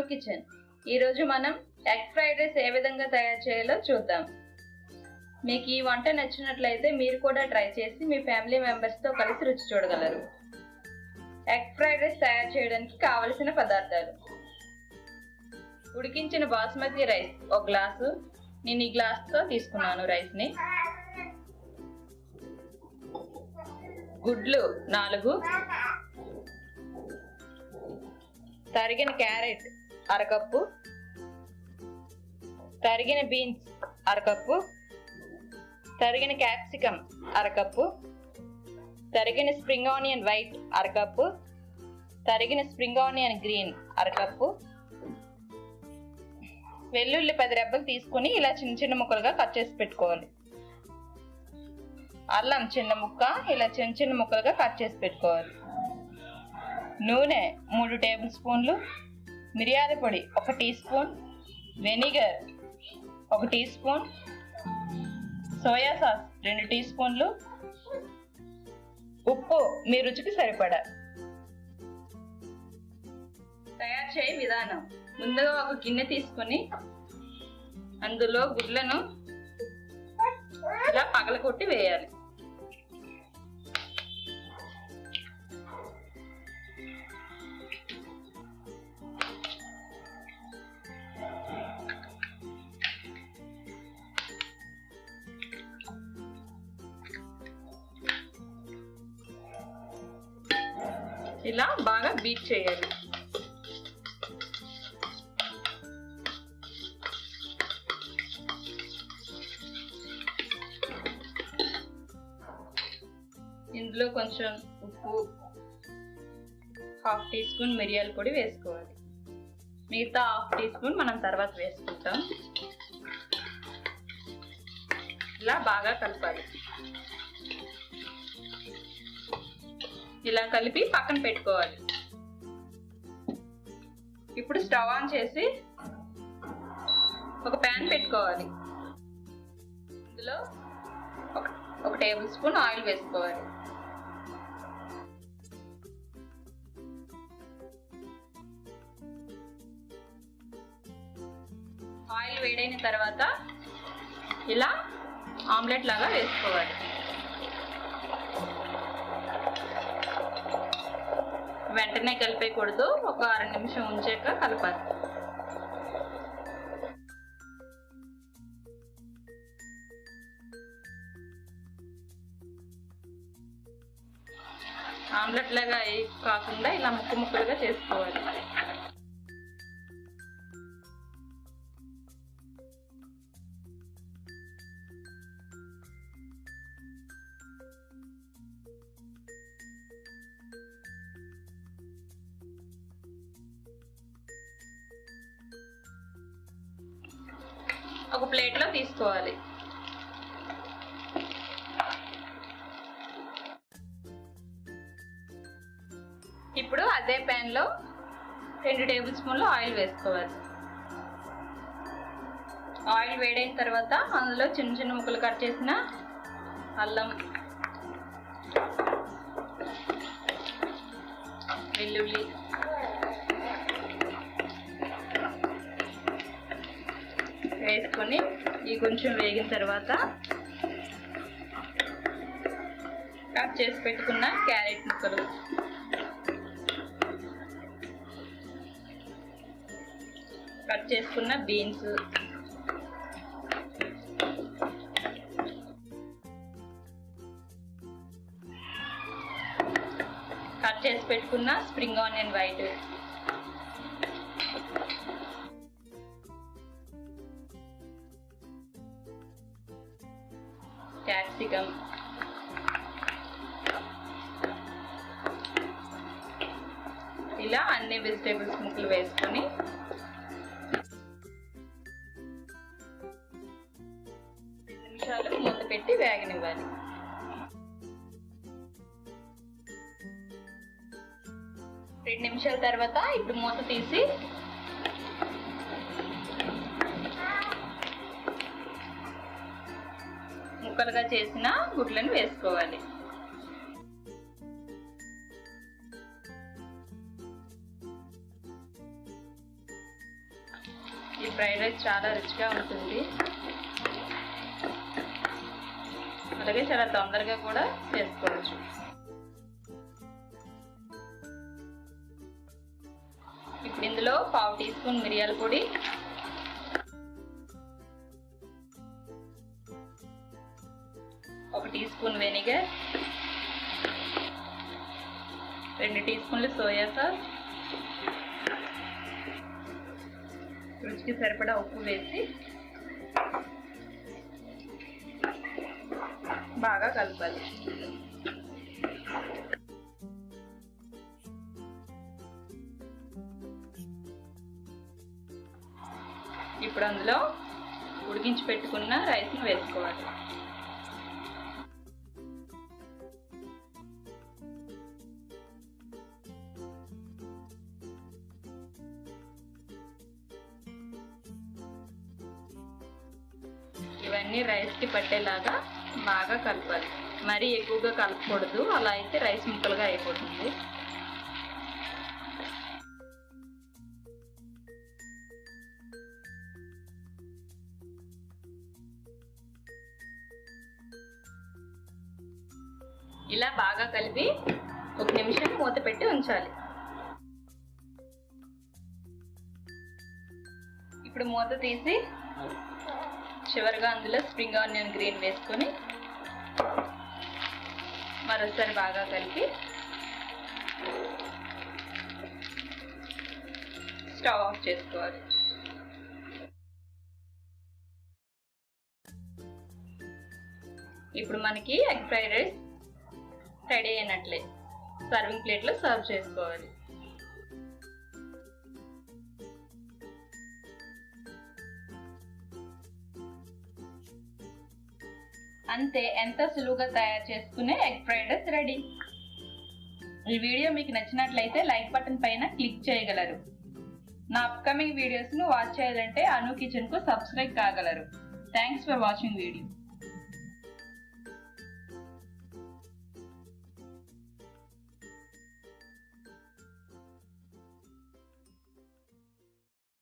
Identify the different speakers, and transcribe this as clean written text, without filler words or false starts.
Speaker 1: Kitchen. ఈరోజు మనం egg fried rice ఏ విధంగా తయారు చేయాలో చూద్దాం. మీకు ఈ వంట నచ్చినట్లయితే మీరు కూడా ట్రై చేసి మీ ఫ్యామిలీ మెంబర్స్తో కలిసి రుచి చూడగలరు. ఎగ్ ఫ్రైడ్ రైస్ తయారు చేయడానికి కావలసిన పదార్థాలు: ఉడికించిన బాస్మతి రైస్ 1 గ్లాసు, నేను ఈ గ్లాస్తో తీసుకున్నాను రైస్ని. గుడ్లు 4, తరిగిన క్యారెట్ 1/2 కప్పు, తరిగిన బీన్స్ 1/2 కప్పు, తరిగిన క్యాప్సికమ్ 1/2 కప్పు, తరిగిన స్ప్రింగ్ ఆనియన్ వైట్ 1/2 కప్పు, తరిగిన స్ప్రింగ్ ఆనియన్ గ్రీన్ 1/2 కప్పు, వెల్లుల్లి 10 రెబ్బలు తీసుకుని ఇలా చిన్న చిన్న ముక్కలుగా కట్ చేసి పెట్టుకోవాలి. అల్లం చిన్న ముక్క ఇలా చిన్న చిన్న ముక్కలుగా కట్ చేసి పెట్టుకోవాలి. నూనె 3 టేబుల్ స్పూన్లు, మిరియాల పొడి 1 teaspoon, vinegar 1 teaspoon, soya sauce 2 టీ స్పూన్లు, ఉప్పు మీ రుచికి సరిపడా. తయారు చేయ విధానం: ముందుగా ఒక గిన్నె తీసుకొని అందులో గుడ్లను ఇలా పగలగొట్టి వేయాలి. ఇలా బాగా బీట్ చేయాలి. ఇందులో కొంచెం ఉప్పు, 1/2 టీ స్పూన్ మిరియాల పొడి వేసుకోవాలి. మిగతా 1/2 టీ స్పూన్ మనం తర్వాత వేసుకుంటాం. ఇలా బాగా కలపాలి. ఇలా కలిపి పక్కన పెట్టుకోవాలి. ఇప్పుడు స్టవ్ ఆన్ చేసి ఒక ప్యాన్ పెట్టుకోవాలి. ఇందులో ఒక టేబుల్ స్పూన్ ఆయిల్ వేసుకోవాలి. ఆయిల్ వేడైన తర్వాత ఇలా ఆమ్లెట్ లాగా వేసుకోవాలి. వెంటనే కలిపేయకూడదు, ఒక 1/2 నిమిషం ఉంచాక కలపాలి. ఆమ్లెట్ లాగా కాకుండా ఇలా ముక్క ముక్కలుగా చేసుకోవాలి. ఒక ప్లేట్లో తీసుకోవాలి. ఇప్పుడు అదే ప్యాన్ లో 2 టేబుల్ స్పూన్లు ఆయిల్ వేసుకోవాలి. ఆయిల్ వేడైన తర్వాత అందులో చిన్న చిన్న ముక్కలు కట్ చేసిన అల్లం, వెల్లుల్లి, వేసుకొని ఈ కొంచెం వేగిన తర్వాత కట్ చేసి పెట్టుకున్న క్యారెట్ ముక్కలు, కట్ చేసుకున్న బీన్స్, కట్ చేసి పెట్టుకున్న స్ప్రింగ్ ఆనియన్ వైట్, క్యాప్సికమ్, ఇలా అన్ని వెజిటేబుల్స్ ముక్కలు వేసుకొని నిమిషాలు మూత పెట్టి వేగనివ్వాలి. రెండు నిమిషాల తర్వాత ఇప్పుడు మూత తీసి ముక్కలుగా చేసిన గుడ్లను వేసుకోవాలి. ఫ్రైడ్ రైస్ చాలా రుచిగా ఉంటుంది, అలాగే చాలా తొందరగా కూడా చేసుకోవచ్చు. ఇప్పుడు ఇందులో 1/2 టీ స్పూన్ మిరియాల పొడి, 1 టీ స్పూన్ వెనిగర్, 2 టీ స్పూన్లు సోయా సాస్, రుచికి సరిపడా ఉప్పు వేసి బాగా కలపాలి. ఇప్పుడు అందులో ఉడికించి పెట్టుకున్న రైస్ని వేసుకోవాలి. ఇవన్నీ రైస్కి పట్టేలాగా బాగా కలపాలి. మరీ ఎక్కువగా కలపకూడదు, అలా అయితే రైస్ ముక్కలుగా అయిపోతుంది. ఇలా బాగా కలిపి 1 నిమిషం మూత పెట్టి ఉంచాలి. ఇప్పుడు మూత తీసి చివరిగా అందులో స్ప్రింగ్ ఆనియన్ గ్రీన్ వేసుకొని మరోసారి బాగా కలిపి స్టవ్ ఆఫ్ చేసుకోవాలి. ఇప్పుడు మనకి ఎగ్ ఫ్రైడ్ రైస్ రెడీ అయినట్లే. సర్వింగ్ ప్లేట్లో సర్వ్ చేసుకోవాలి. అంతే, ఎంతో సులువుగా తయారు చేసుకునే ఎగ్ ఫ్రైడ్ రైస్ రెడీ. ఈ వీడియో మీకు నచ్చినట్లయితే లైక్ బటన్ పైన క్లిక్ చేయగలరు. నా అప్కమింగ్ వీడియోస్ను వాచ్ చేయాలంటే అను కిచెన్కు సబ్స్క్రైబ్ కాగలరు. Thanks for watching video.